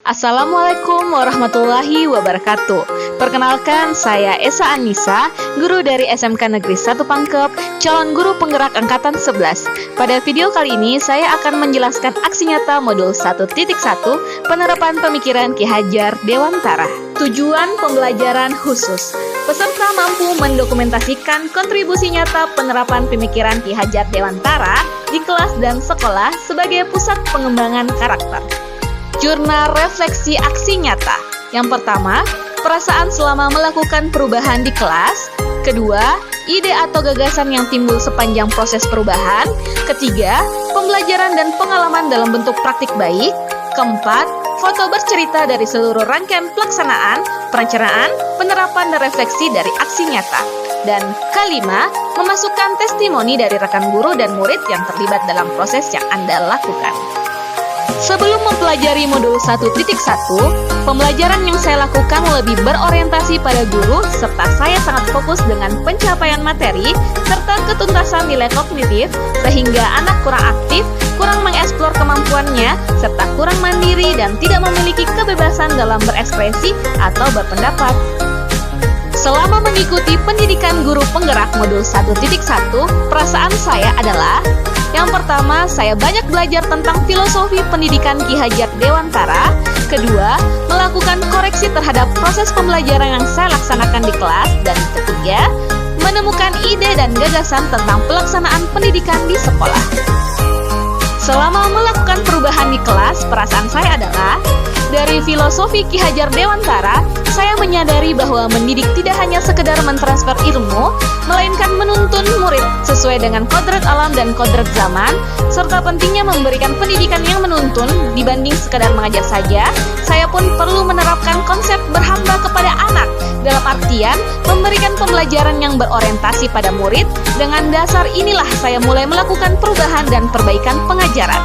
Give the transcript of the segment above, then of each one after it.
Assalamualaikum warahmatullahi wabarakatuh. Perkenalkan, saya Esa Anissa, guru dari SMK Negeri 1 Pangkep, calon guru penggerak angkatan 11. Pada video kali ini, saya akan menjelaskan aksi nyata modul 1.1 penerapan pemikiran Ki Hajar Dewantara. Tujuan pembelajaran khusus. Peserta mampu mendokumentasikan kontribusi nyata penerapan pemikiran Ki Hajar Dewantara di kelas dan sekolah sebagai pusat pengembangan karakter. Jurnal refleksi aksi nyata. Yang pertama, perasaan selama melakukan perubahan di kelas. Kedua, ide atau gagasan yang timbul sepanjang proses perubahan. Ketiga, pembelajaran dan pengalaman dalam bentuk praktik baik. Keempat, foto bercerita dari seluruh rangkaian pelaksanaan, perencanaan, penerapan dan refleksi dari aksi nyata. Dan kelima, memasukkan testimoni dari rekan guru dan murid yang terlibat dalam proses yang Anda lakukan. Sebelum mempelajari modul 1.1, pembelajaran yang saya lakukan lebih berorientasi pada guru serta saya sangat fokus dengan pencapaian materi serta ketuntasan nilai kognitif sehingga anak kurang aktif, kurang mengeksplor kemampuannya, serta kurang mandiri dan tidak memiliki kebebasan dalam berekspresi atau berpendapat. Selama mengikuti pendidikan guru penggerak modul 1.1, perasaan saya adalah: yang pertama, saya banyak belajar tentang filosofi pendidikan Ki Hajar Dewantara. Kedua, melakukan koreksi terhadap proses pembelajaran yang saya laksanakan di kelas. Dan ketiga, menemukan ide dan gagasan tentang pelaksanaan pendidikan di sekolah. Selama melakukan perubahan di kelas, perasaan saya adalah: dari filosofi Ki Hajar Dewantara, saya menyadari bahwa mendidik tidak hanya sekedar mentransfer ilmu, melainkan menuntun murid sesuai dengan kodrat alam dan kodrat zaman, serta pentingnya memberikan pendidikan yang menuntun dibanding sekedar mengajar saja. Saya pun perlu menerapkan konsep berhamba kepada anak, dalam artian memberikan pembelajaran yang berorientasi pada murid. Dengan dasar inilah saya mulai melakukan perubahan dan perbaikan pengajaran.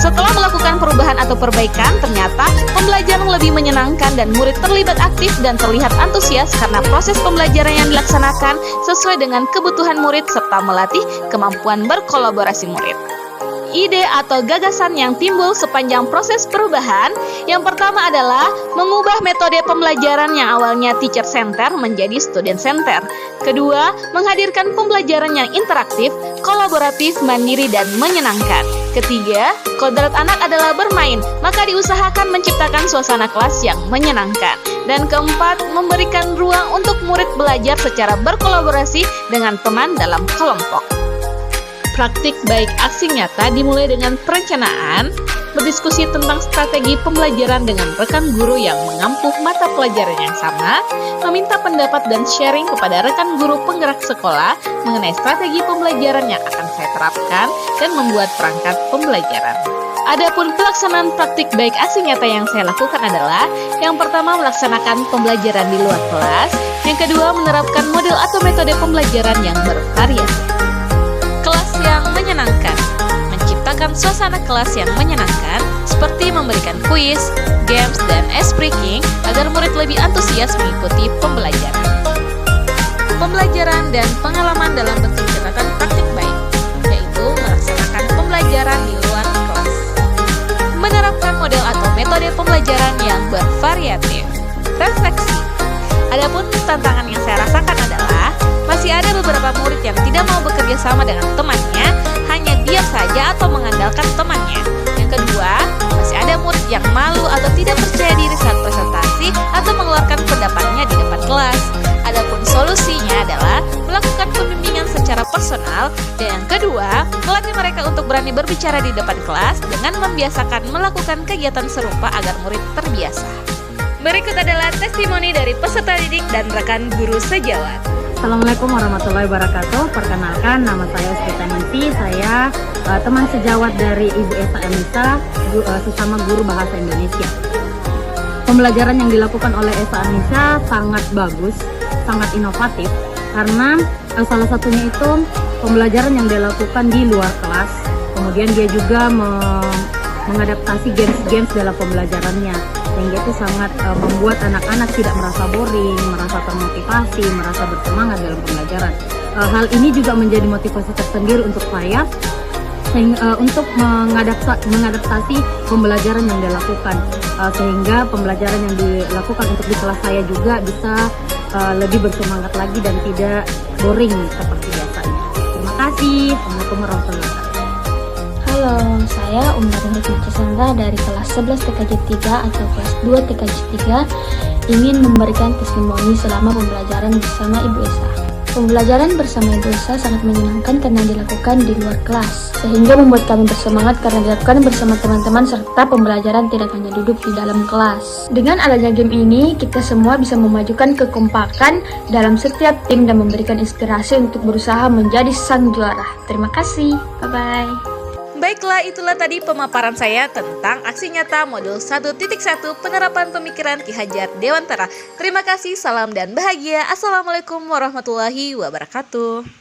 Setelah melakukan perubahan atau perbaikan, ternyata pembelajaran lebih menyenangkan dan murid terlibat aktif dan terlihat antusias karena proses pembelajaran yang dilaksanakan sesuai dengan kebutuhan murid serta melatih kemampuan berkolaborasi murid. Ide atau gagasan yang timbul sepanjang proses perubahan. Yang pertama adalah mengubah metode pembelajaran yang awalnya teacher center menjadi student center. Kedua, menghadirkan pembelajaran yang interaktif, kolaboratif, mandiri, dan menyenangkan. Ketiga, kodrat anak adalah bermain, maka diusahakan menciptakan suasana kelas yang menyenangkan. Dan keempat, memberikan ruang untuk murid belajar secara berkolaborasi dengan teman dalam kelompok. Praktik baik aksi nyata dimulai dengan perencanaan, berdiskusi tentang strategi pembelajaran dengan rekan guru yang mengampuh mata pelajaran yang sama, meminta pendapat dan sharing kepada rekan guru penggerak sekolah mengenai strategi pembelajaran yang akan saya terapkan, dan membuat perangkat pembelajaran. Adapun pelaksanaan praktik baik aksi nyata yang saya lakukan adalah: yang pertama, melaksanakan pembelajaran di luar kelas. Yang kedua, menerapkan model atau metode pembelajaran yang bervariasi. Kelas yang menyenangkan. Menciptakan suasana kelas yang menyenangkan seperti memberikan kuis, games, dan ice breaking agar murid lebih antusias mengikuti pembelajaran. Pembelajaran dan pengalaman dalam bentuk catatan praktik baik, yaitu melaksanakan pembelajaran di luar kelas. Menerapkan model atau metode pembelajaran yang bervariatif. Refleksi. Adapun tantangan yang saya rasakan adalah masih ada beberapa murid yang tidak mau bekerja sama dengan temannya, hanya diam saja atau mengandalkan temannya. Yang kedua, masih ada murid yang malu atau tidak percaya diri saat presentasi atau mengeluarkan pendapatnya di depan kelas. Adapun solusinya adalah melakukan pembimbingan secara personal. Dan yang kedua, melatih mereka untuk berani berbicara di depan kelas dengan membiasakan melakukan kegiatan serupa agar murid terbiasa. Berikut adalah testimoni dari peserta didik dan rekan guru sejawat. Assalamualaikum warahmatullahi wabarakatuh. Perkenalkan, nama saya Sita Nanti. Saya teman sejawat dari Ibu Esa Anissa, sesama guru bahasa Indonesia. Pembelajaran yang dilakukan oleh Esa Anissa sangat bagus, sangat inovatif, karena salah satunya itu pembelajaran yang dilakukan di luar kelas. Kemudian dia juga mengadaptasi games-games dalam pembelajarannya, sehingga itu sangat membuat anak-anak tidak merasa boring, merasa termotivasi, merasa bersemangat dalam pembelajaran. Hal ini juga menjadi motivasi tersendiri untuk saya untuk mengadaptasi pembelajaran yang dilakukan, sehingga pembelajaran yang dilakukan untuk di kelas saya juga bisa lebih bersemangat lagi dan tidak boring seperti biasanya. Terima kasih. Assalamualaikum warahmatullahi wabarakatuh. Halo, saya Umar Hendrik Chandra dari kelas 11 TKJ 3 atau kelas 2 TKJ 3 ingin memberikan testimoni selama pembelajaran bersama Ibu Esa. Pembelajaran bersama Ibu Esa sangat menyenangkan karena dilakukan di luar kelas, sehingga membuat kami bersemangat karena dilakukan bersama teman-teman serta pembelajaran tidak hanya duduk di dalam kelas. Dengan adanya game ini, kita semua bisa memajukan kekompakan dalam setiap tim dan memberikan inspirasi untuk berusaha menjadi sang juara. Terima kasih, bye-bye. Baiklah, itulah tadi pemaparan saya tentang aksi nyata modul 1.1 penerapan pemikiran Ki Hajar Dewantara. Terima kasih, salam dan bahagia. Assalamualaikum warahmatullahi wabarakatuh.